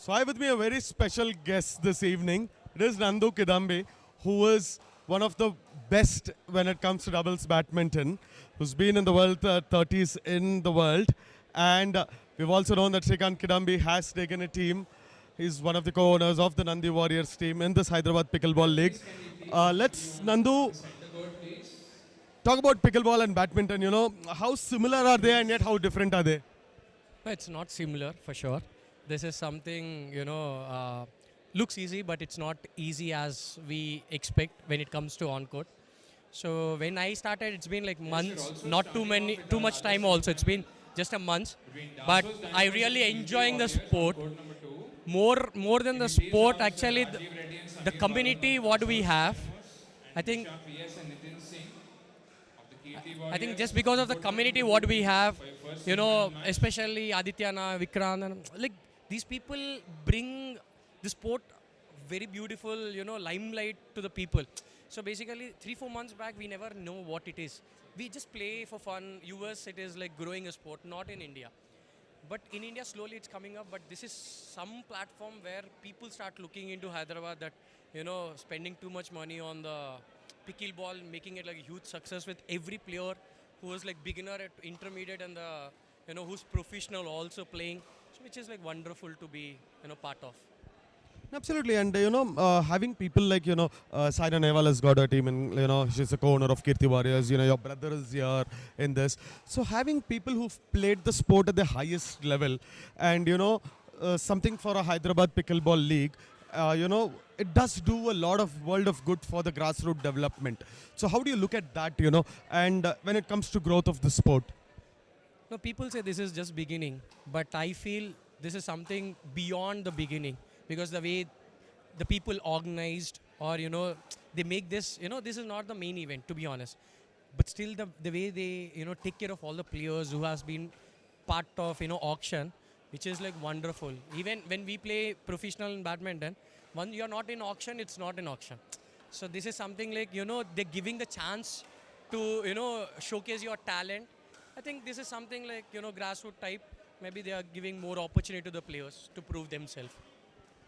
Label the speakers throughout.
Speaker 1: So I have with me a very special guest this evening. It is Nandu Kidambi, who is one of the best when it comes to doubles badminton, who's been in the world 30s in the world. And we've also known that Srikanth Kidambi has taken a team. He's one of the co-owners of the Nandi Warriors team in this Hyderabad Pickleball League. Let's, Nandu, talk about pickleball and badminton. You know, how similar are they and yet how different are they?
Speaker 2: No, it's not similar for sure. This is something, looks easy, but it's not easy as we expect when it comes to on court. So when I started, it's been like months, not too much time also. It's been just a month, but I really enjoying the sport. More than the sport, actually, the community what we have. I think I think just because of the community what we have, especially Aditya, Vikrant, and like these people bring the sport very beautiful, limelight to the people. So basically, 3-4 months back, we never know what it is. We just play for fun. US, it is like growing a sport, not in India. But in India, slowly it's coming up. But this is some platform where people start looking into Hyderabad that, spending too much money on the pickleball, making it like a huge success with every player who is like beginner at intermediate and who's professional also playing. So which is like wonderful to be, part of.
Speaker 1: Absolutely, and having people like Saina Nehwal has got a team, and she's a co-owner of Keerthi Warriors. Your brother is here in this. So having people who've played the sport at the highest level, and something for a Hyderabad Pickleball League, it does do a lot of world of good for the grassroots development. So how do you look at that, and when it comes to growth of the sport?
Speaker 2: No, people say this is just beginning, but I feel this is something beyond the beginning. Because the way the people organized or they make this, this is not the main event, to be honest, but still the way they take care of all the players who has been part of auction, which is like wonderful. Even when we play professional in badminton, when you're not in auction, it's not in auction. So this is something like they're giving the chance to showcase your talent. I think this is something like grassroots type. Maybe they are giving more opportunity to the players to prove themselves.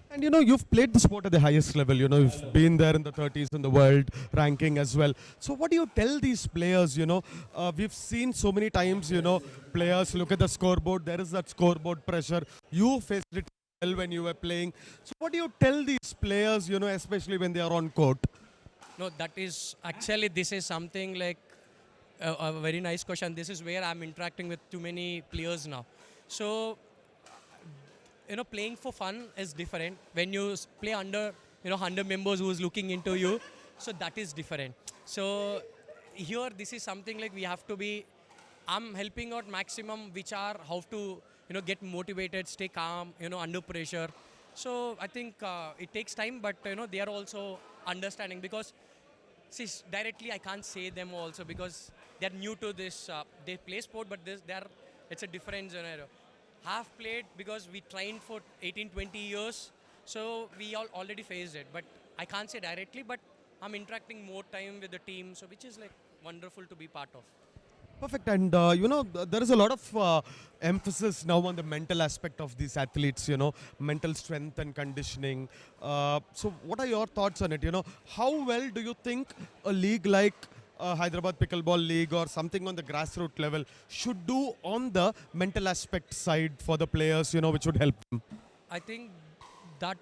Speaker 1: And you've played the sport at the highest level. You've been there in the 30s in the world ranking as well. So what do you tell these players? We've seen so many times. Players look at the scoreboard. There is that scoreboard pressure. You faced it well when you were playing. So what do you tell these players? Especially when they are on court.
Speaker 2: No, that is actually this is something like a very nice question. This is where I'm interacting with too many players now. So playing for fun is different. When you play under, 100 members who is looking into you, so that is different. So here, this is something like we have to be, I'm helping out maximum, which are how to, get motivated, stay calm, under pressure. So I think it takes time, but, they are also understanding because, see, directly I can't say them also because they're new to this, they play sport, but it's a different scenario. Have played because we trained for 18-20 years, so we all already faced it. But I can't say directly, but I'm interacting more time with the team, so which is like wonderful to be part of.
Speaker 1: Perfect. And, there is a lot of emphasis now on the mental aspect of these athletes, mental strength and conditioning. So what are your thoughts on it? How well do you think a league like Hyderabad Pickleball League or something on the grassroots level should do on the mental aspect side for the players, which would help them?
Speaker 2: I think that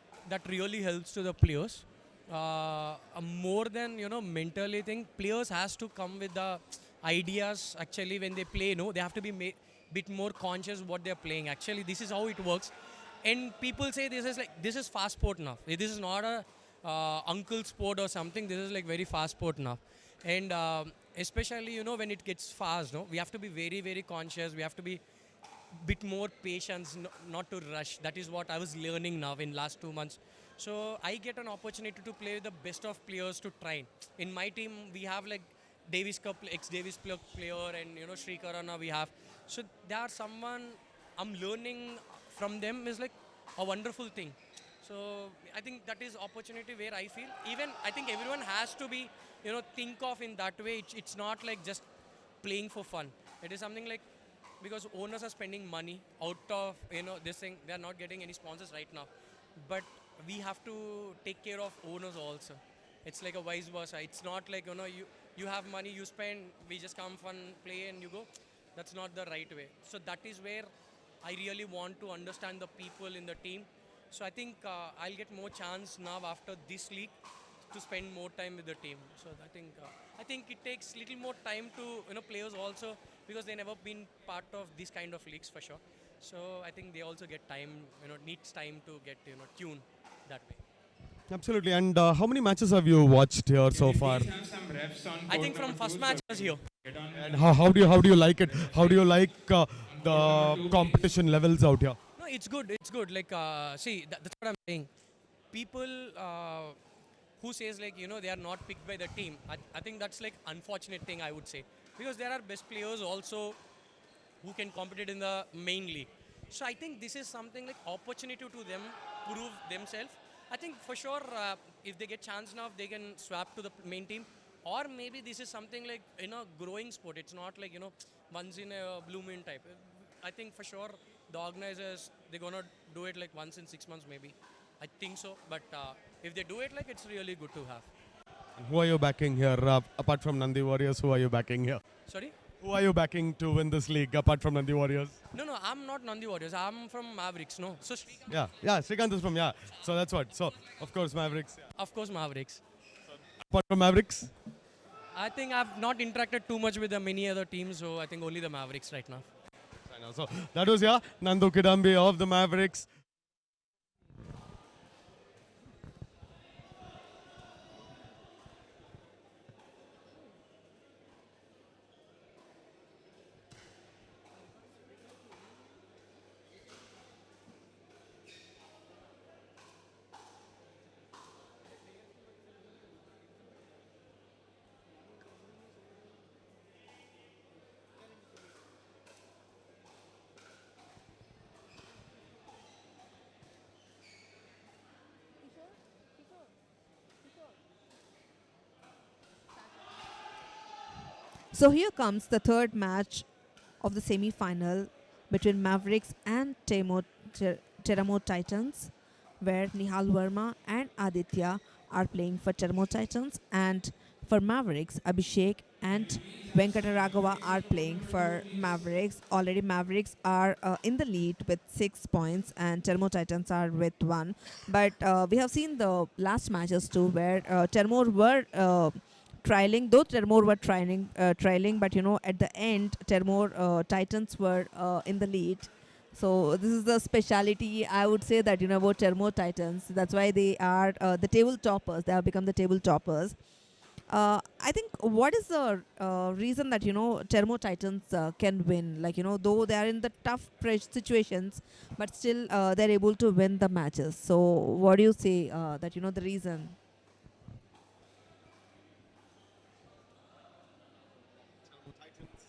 Speaker 2: really helps to the players. More than, mentally think, players has to come with the ideas actually when they play, they have to be bit more conscious what they're playing. Actually, this is how it works. And people say this is fast sport now. This is not a uncle sport or something. This is like very fast sport now. And especially, when it gets fast, we have to be very, very conscious. We have to be bit more patience, not to rush. That is what I was learning now in last 2 months. So I get an opportunity to play with the best of players to train. In my team, we have like Davis Cup, ex-Davis Cup player and, Sri Karana we have. So they are someone I'm learning from them is like a wonderful thing. So I think that is opportunity where I feel even I think everyone has to be think of in that way. It's not like just playing for fun. It is something like because owners are spending money out of this thing. They are not getting any sponsors right now, but we have to take care of owners also. It's like a vice versa. It's not like you have money, you spend, we just come fun, play, and you go. That's not the right way. So that is where I really want to understand the people in the team. So I think I'll get more chance now after this league to spend more time with the team. So I think it takes little more time to players also, because they never been part of this kind of leagues for sure. So I think they also get time, needs time to get tune that way.
Speaker 1: Absolutely. And how many matches have you watched here so far?
Speaker 3: Please have some refs on
Speaker 2: I
Speaker 3: court
Speaker 2: think from
Speaker 3: number
Speaker 2: first
Speaker 3: two,
Speaker 2: match
Speaker 3: so
Speaker 2: I was here.
Speaker 3: get on
Speaker 1: And how do you like it? How do you like the competition levels out here?
Speaker 2: No, it's good. It's good. Like, see, that's what I'm saying. People who says like they are not picked by the team. I think that's like unfortunate thing, I would say, because there are best players also who can compete in the main league. So I think this is something like opportunity to them prove themselves. I think for sure if they get chance now, they can swap to the main team, or maybe this is something like growing sport. It's not like once in a blue moon type. I think for sure the organizers, they're gonna do it like once in 6 months maybe. I think so, but if they do it, like, it's really good to have.
Speaker 1: And who are you backing here? Apart from Nandi Warriors, who are you backing here?
Speaker 2: Sorry.
Speaker 1: Who are you backing to win this league apart from Nandi Warriors?
Speaker 2: No, I'm not Nandi Warriors. I'm from Mavericks. No, so
Speaker 1: Yeah, Srikanth is from, yeah. So that's what. So, of course, Mavericks. Yeah.
Speaker 2: of course Mavericks.
Speaker 1: Apart from Mavericks?
Speaker 2: I think I've not interacted too much with the many other teams, so I think only the Mavericks right now.
Speaker 1: I know. So that was, yeah, Nandu Kidambi of the Mavericks.
Speaker 4: So here comes the third match of the semi-final between Mavericks and Teramo Titans, where Nihal Verma and Aditya are playing for Teramo Titans, and for Mavericks, Abhishek and Venkata Raghava are playing for Mavericks. Already Mavericks are in the lead with 6 points and Teramo Titans are with 1. But we have seen the last matches too, where Teramo were trialing, though Termore were trailing, but at the end, Termore Titans were in the lead. So this is the speciality, I would say, that about Termore Titans. That's why they are the table toppers. They have become the table toppers. I think what is the reason that Termo Titans can win? Like though they are in the tough situations, but still they're able to win the matches. So what do you say that the reason?
Speaker 1: Titans,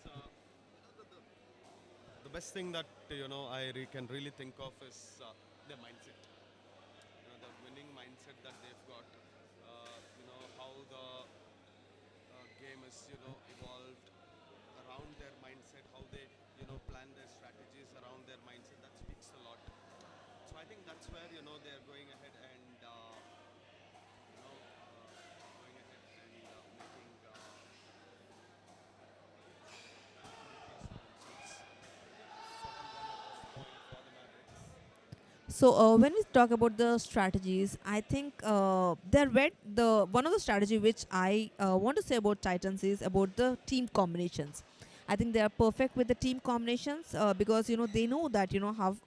Speaker 1: the best thing that can really think of is their mindset. The winning mindset that they've got. How the game is evolved around their mindset. How they plan their strategies around their mindset. That speaks a lot. So I think that's where they're going ahead and going ahead and making.
Speaker 4: So when we talk about the strategies, I think the one of the strategy which I want to say about Titans is about the team combinations. I think they are perfect with the team combinations because they know that have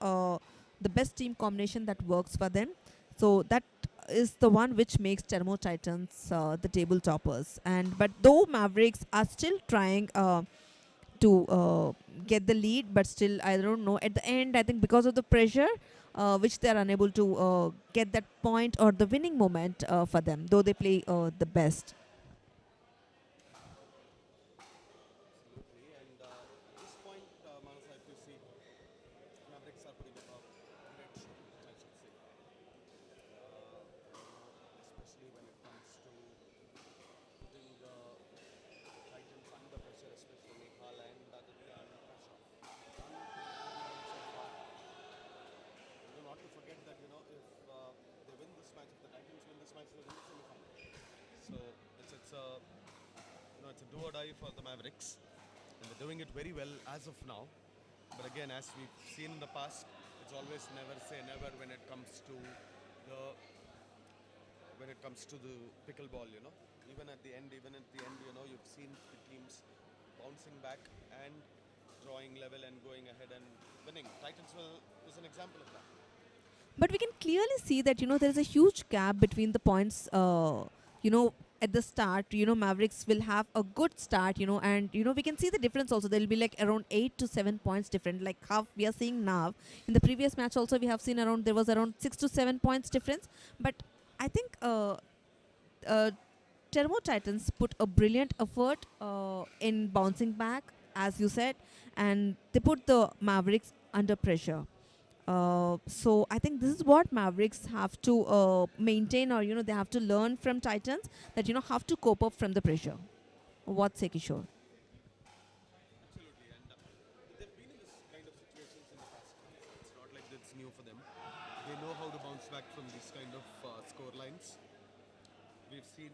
Speaker 4: the best team combination that works for them. So that is the one which makes Termo Titans the table toppers. And but though Mavericks are still trying to get the lead, but still I don't know, at the end I think because of the pressure which they are unable to get that point or the winning moment for them, though they play the best.
Speaker 1: Absolutely. And at this point, Manasa, if you see, Mavericks are putting up a great show, I should say. Especially when it comes to putting the Titans under pressure, especially Nihal and Aditya under pressure. it's a do or die for the Mavericks, and they're doing it very well as of now. But again, as we've seen in the past, it's always never say never when it comes to the pickleball. Even at the end, you've seen the teams bouncing back and drawing level and going ahead and winning. Titansville is an example of that.
Speaker 4: But we can clearly see that there is a huge gap between the points. You know, at the start, Mavericks will have a good start. And we can see the difference also. There will be like around 8 to 7 points different, like how we are seeing now. In the previous match, also we have seen there was around 6 to 7 points difference. But I think uh, Termo Titans put a brilliant effort in bouncing back, as you said, and they put the Mavericks under pressure. So I think this is what Mavericks have to maintain, or they have to learn from Titans, that have to cope up from the pressure. What say, Kishore?
Speaker 1: Absolutely, and they've been in this kind of situations in the past. It's not like it's new for them. They know how to bounce back from these kind of score lines. We've seen,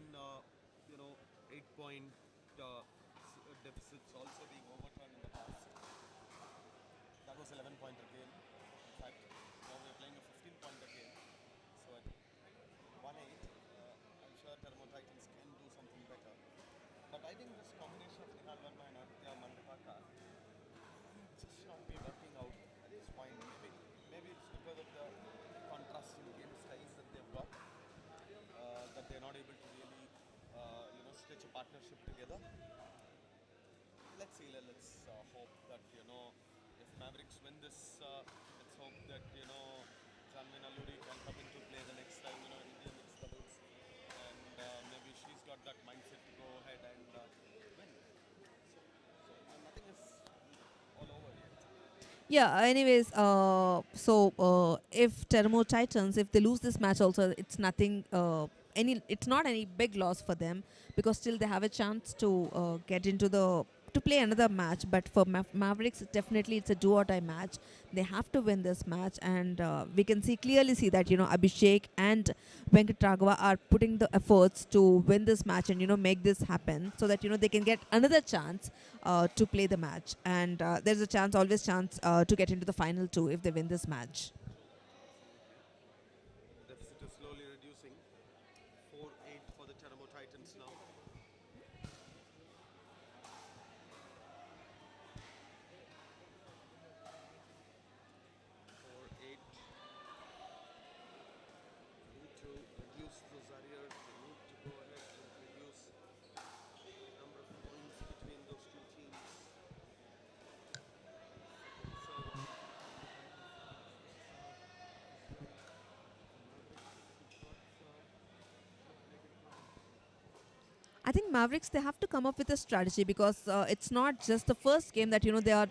Speaker 1: 8-point deficits also being overturned in the past. That was 11-pointer game. In fact, now we're playing a 15-pointer game. So at 1-8, I'm sure Termo Titans can do something better. But I think this combination of Nihal Verma and Aditya Mandapaka just not be working out at this point. Maybe it's because of the contrasting game styles that they've got, that they're not able to really, stitch a partnership together. Let's see. Let's hope that if Mavericks win this, let's hope that Janvi Nalluri can come into play the next time. India mixed doubles, and maybe she's got that mindset to go ahead and win. So nothing is all over yet.
Speaker 4: Yeah, anyways, if Termo Titans, if they lose this match also, it's nothing, it's not any big loss for them, because still they have a chance to get into to play another match. But for Mavericks, definitely it's a do or die match. They have to win this match, and we can clearly see that Abhishek and Venkatragava are putting the efforts to win this match and make this happen, so that they can get another chance to play the match. And there's a chance, always chance, to get into the final too if they win this match.
Speaker 1: The deficit is slowly reducing. 4-8 for the Teramo Titans now. 4-8. They need to reduce those barriers. They need to go ahead and reduce the number of points between those two teams.
Speaker 4: I think Mavericks, they have to come up with a strategy, because it's not just the first game that they are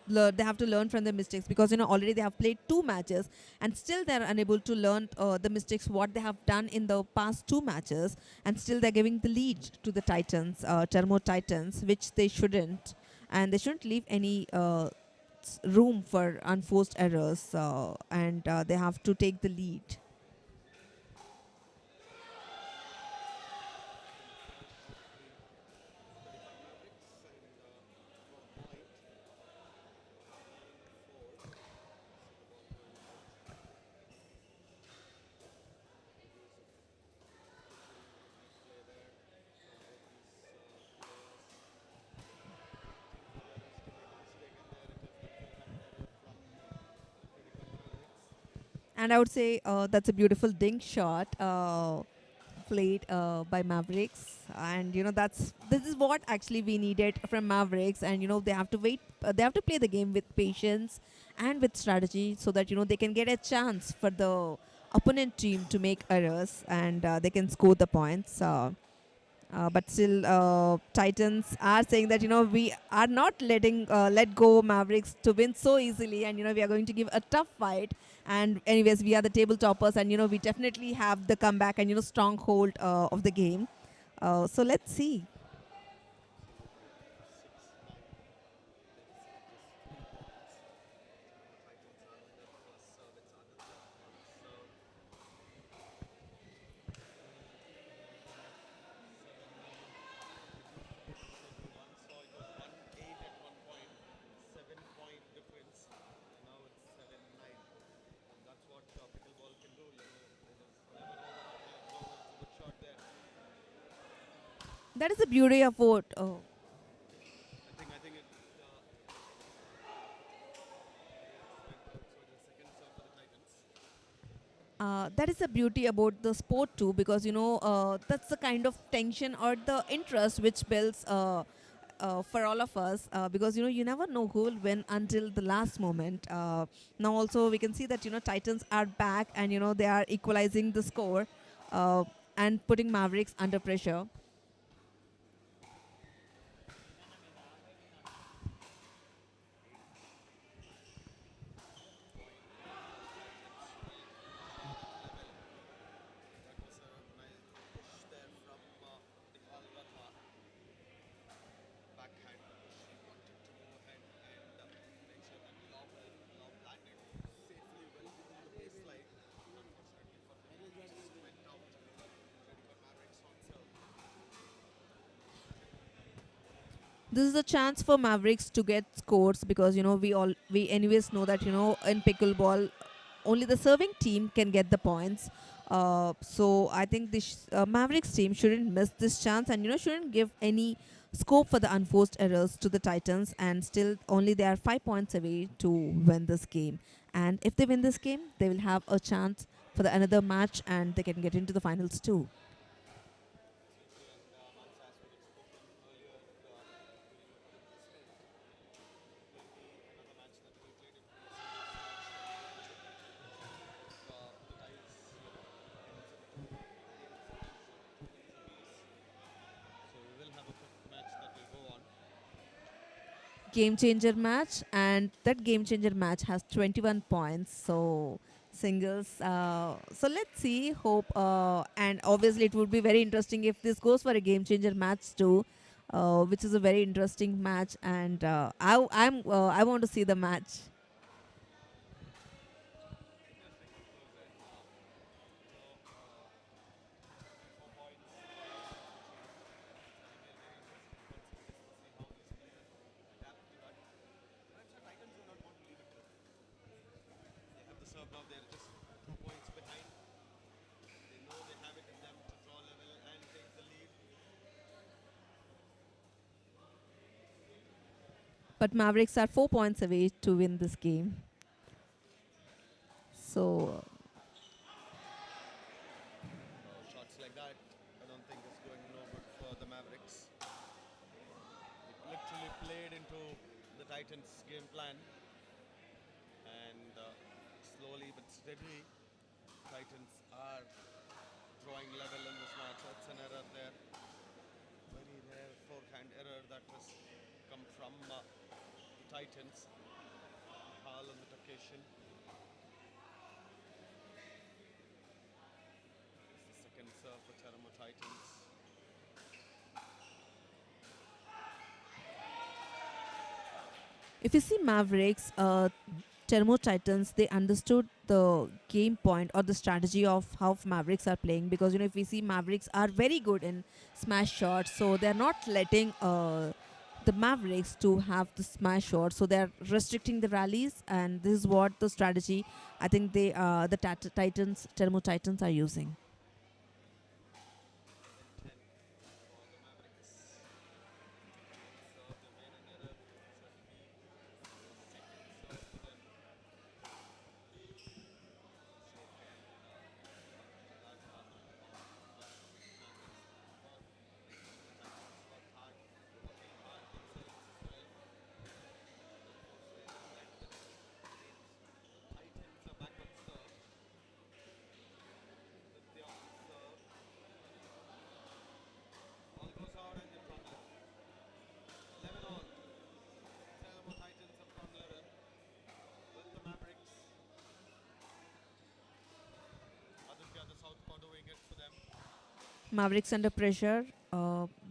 Speaker 4: they have to learn from their mistakes, because already they have played 2 matches and still they're unable to learn the mistakes what they have done in the past 2 matches, and still they're giving the lead to the Titans, Termo Titans, which they shouldn't, and they shouldn't leave any room for unforced errors, and they have to take the lead. And I would say that's a beautiful dink shot played by Mavericks, and this is what actually we needed from Mavericks, and they have to wait, they have to play the game with patience and with strategy, so that they can get a chance for the opponent team to make errors, and they can score the points. But still, Titans are saying that we are not letting let go Mavericks to win so easily, and we are going to give a tough fight. And anyways, we are the table toppers, and we definitely have the comeback and stronghold of the game. So let's see. That is the beauty of what.
Speaker 1: I think it
Speaker 4: That is the beauty about the sport too, because that's the kind of tension or the interest which builds for all of us, because you never know who will win until the last moment. Now also we can see that Titans are back, and they are equalizing the score, uh, and putting Mavericks under pressure.
Speaker 1: that was a nice push there from Nihal backhand. She wanted to go ahead and make sure that lob landed safely well within the baseline. Unfortunately for him, it just went out. Ready for Mavericks on serve.
Speaker 4: This is a chance for Mavericks to get scores, because we anyways know that in pickleball only the serving team can get the points. So I think this Mavericks team shouldn't miss this chance, and shouldn't give any scope for the unforced errors to the Titans. And still, only they are 5 points away to win this game. And if they win this game, they will have a chance for the another match, and they can get into the finals too.
Speaker 1: So we will have a fifth match that will go on.
Speaker 4: Game changer match, and that game changer match has 21 points. So singles. So let's see. Hope, and obviously it would be very interesting if this goes for a game changer match too, which is a very interesting match. And I want to see the match.
Speaker 1: They have the serve now. They're just 2 points behind. They know they have it in them to draw level and take the lead.
Speaker 4: But Mavericks are 4 points away to win this game. So
Speaker 1: Shots like that, I don't think is going no good for the Mavericks. It literally played into the Titans' game plan, and slowly but steadily, Titans are drawing level in this match. That's an error there. Very rare forehand error that has come from the Titans. Hall on the occasion. It's the second serve for Teramo Titans.
Speaker 4: if you see Mavericks, Termo Titans, they understood the game point or the strategy of how Mavericks are playing, because if we see Mavericks are very good in smash shots, so they're not letting the Mavericks to have the smash shots, so they're restricting the rallies, and this is what the strategy I think Titans, Termo Titans are using.
Speaker 1: Aditya, the southpaw, doing it for them.
Speaker 4: Mavericks under pressure.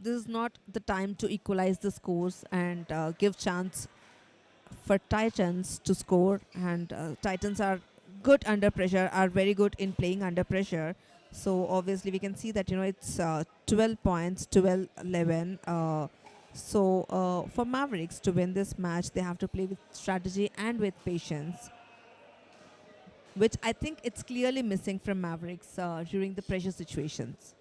Speaker 4: This is not the time to equalize the scores and give chance for Titans to score. And Titans are good under pressure, are very good in playing under pressure. So obviously we can see that it's 12 points, 12, 11. So for Mavericks to win this match, they have to play with strategy and with patience, which I think it's clearly missing from Mavericks during the pressure situations.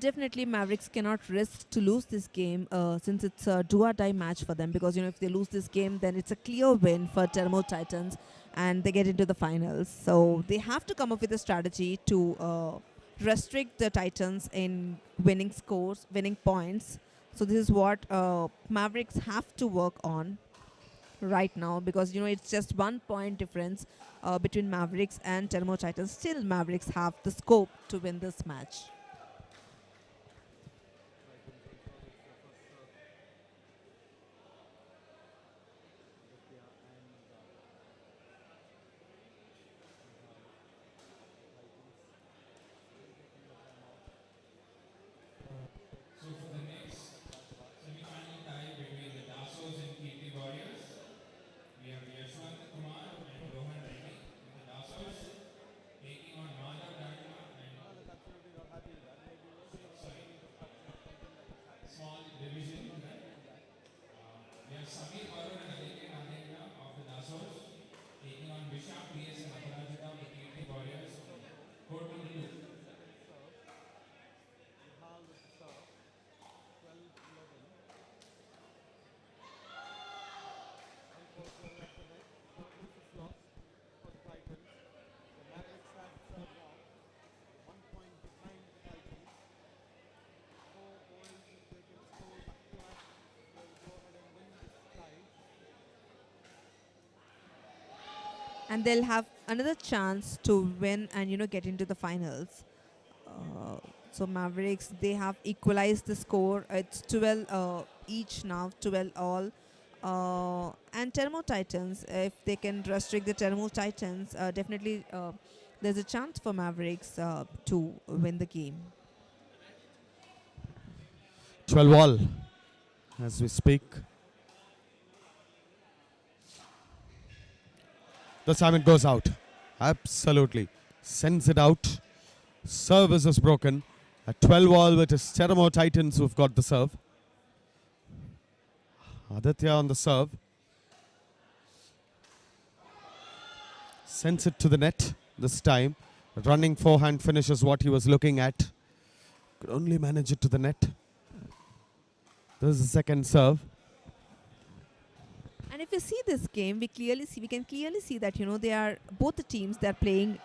Speaker 4: definitely Mavericks cannot risk to lose this game since it's a do or die match for them, because if they lose this game, then it's a clear win for Termo Titans and they get into the finals. So they have to come up with a strategy to restrict the Titans in winning scores, winning points. So this is what Mavericks have to work on right now, because it's just 1 point difference between Mavericks and Termo Titans. Still Mavericks have the scope to win this match.
Speaker 3: So for the next semi-final tie between the Dassos and Keerthi Warriors, we have Yashwant Kumar and Rohan Reddy with the Dassos taking on Madhav Dharma and sorry, small division to that. We have Samir Varun and Aditya of the Dassos taking on Vishak PS and Aparajita of the Keerthi Warriors. Court number 2.
Speaker 4: And they'll have another chance to win and get into the finals. So Mavericks, they have equalized the score. It's 12 each now, 12 all. And Termo Titans, if they can restrict the Termo Titans, definitely there's a chance for Mavericks to win the game.
Speaker 1: 12 all as we speak. The time it goes out. Absolutely. Sends it out. Service is broken. At 12 all, it is Teramo Titans who've got the serve. Aditya on the serve. Sends it to the net this time. Running forehand finish is what he was looking at. Could only manage it to the net. This is the second serve.
Speaker 4: And if you see this game, we can clearly see that they are both the teams are playing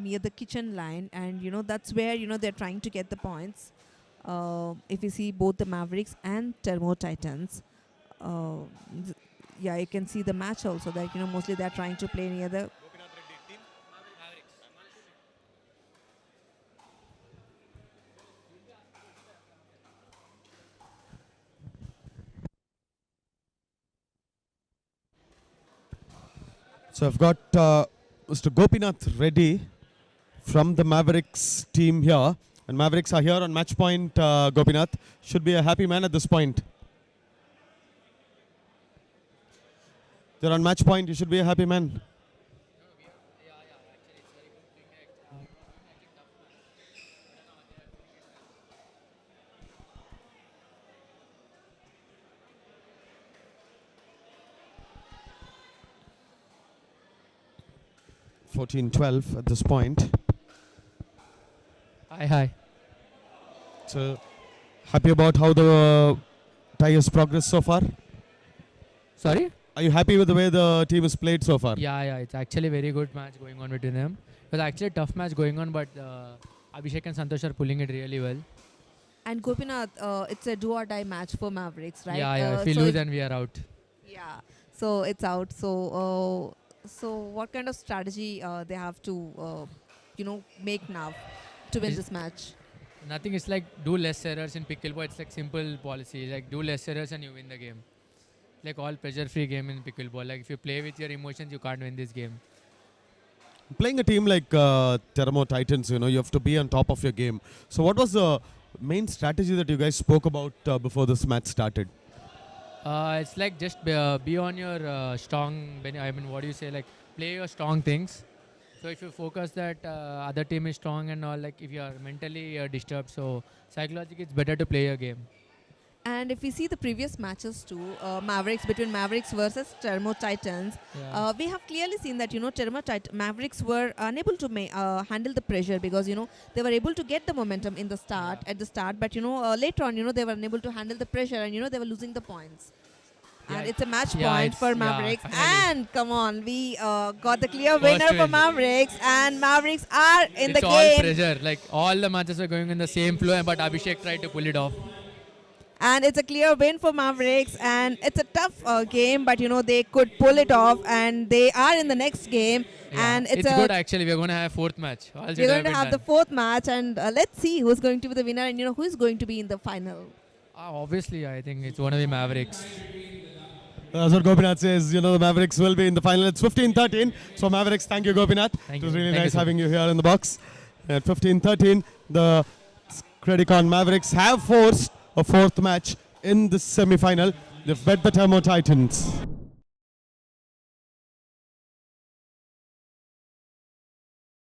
Speaker 4: near the kitchen line, and that's where they're trying to get the points. If you see both the Mavericks and Termo Titans, you can see the match also that mostly they're trying to play near the.
Speaker 1: So I've got Mr. Gopinath Reddy from the Mavericks team here. And Mavericks are here on match point, Gopinath. Should be a happy man at this point. They're on match point, you should be a happy man. 14-12 at this point.
Speaker 2: Hi.
Speaker 1: So, happy about how the tie has progressed so far?
Speaker 2: Sorry?
Speaker 1: Are you happy with the way the team has played so far?
Speaker 2: Yeah. It's actually a very good match going on between them. It was actually a tough match going on, but Abhishek and Santosh are pulling it really well.
Speaker 4: And Gopinath, it's a do or die match for Mavericks, right?
Speaker 2: Yeah. If we lose, then we are out.
Speaker 4: Yeah. So it's out. So what kind of strategy they have to, make now to win this match?
Speaker 2: Nothing. It's like do less errors in pickleball. It's like simple policy. Like do less errors and you win the game. Like all pressure-free game in pickleball. Like if you play with your emotions, you can't win this game.
Speaker 1: Playing a team like Teramo Titans, you have to be on top of your game. So what was the main strategy that you guys spoke about before this match started?
Speaker 2: It's like just be on your strong. What do you say? Like play your strong things. So if you focus that other team is strong and all, like if you are mentally disturbed, so psychologically it's better to play your game.
Speaker 4: And if we see the previous matches too, between Mavericks versus Termo Titans,
Speaker 5: Yeah.
Speaker 4: we have clearly seen that Mavericks were unable to handle the pressure because they were able to get the momentum in the at the start, but later on they were unable to handle the pressure and they were losing the points. And
Speaker 5: Yeah,
Speaker 4: it's a match
Speaker 5: yeah,
Speaker 4: point
Speaker 5: it's-
Speaker 4: for
Speaker 5: yeah,
Speaker 4: Mavericks.
Speaker 5: finally.
Speaker 4: And come on, we got the clear
Speaker 5: First
Speaker 4: winner for
Speaker 5: win.
Speaker 4: Mavericks, and Mavericks are in
Speaker 5: It's
Speaker 4: the
Speaker 5: all
Speaker 4: game.
Speaker 5: pressure. Like all the matches were going in the same flow, but Abhishek tried to pull it off.
Speaker 4: And it's a clear win for Mavericks, and it's a tough game, but they could pull it off, and they are in the next game.
Speaker 5: Yeah.
Speaker 4: And it's
Speaker 5: good actually. We're going to have fourth match. All should
Speaker 4: we're going to
Speaker 5: been
Speaker 4: have the
Speaker 5: done.
Speaker 4: fourth match, and let's see who's going to be the winner, and who is going to be in the final.
Speaker 5: Obviously, I think it's going to be Mavericks.
Speaker 1: As what Gopinath says, the Mavericks will be in the final. It's 15-13. So Mavericks, thank you, Gopinath.
Speaker 5: Thank
Speaker 1: It was
Speaker 5: you.
Speaker 1: really
Speaker 5: Thank you
Speaker 1: nice
Speaker 5: so
Speaker 1: having you here in the box. At 15-13, the Credicon Mavericks have forced a fourth match in the semi-final. They've bet the Thermo Titans.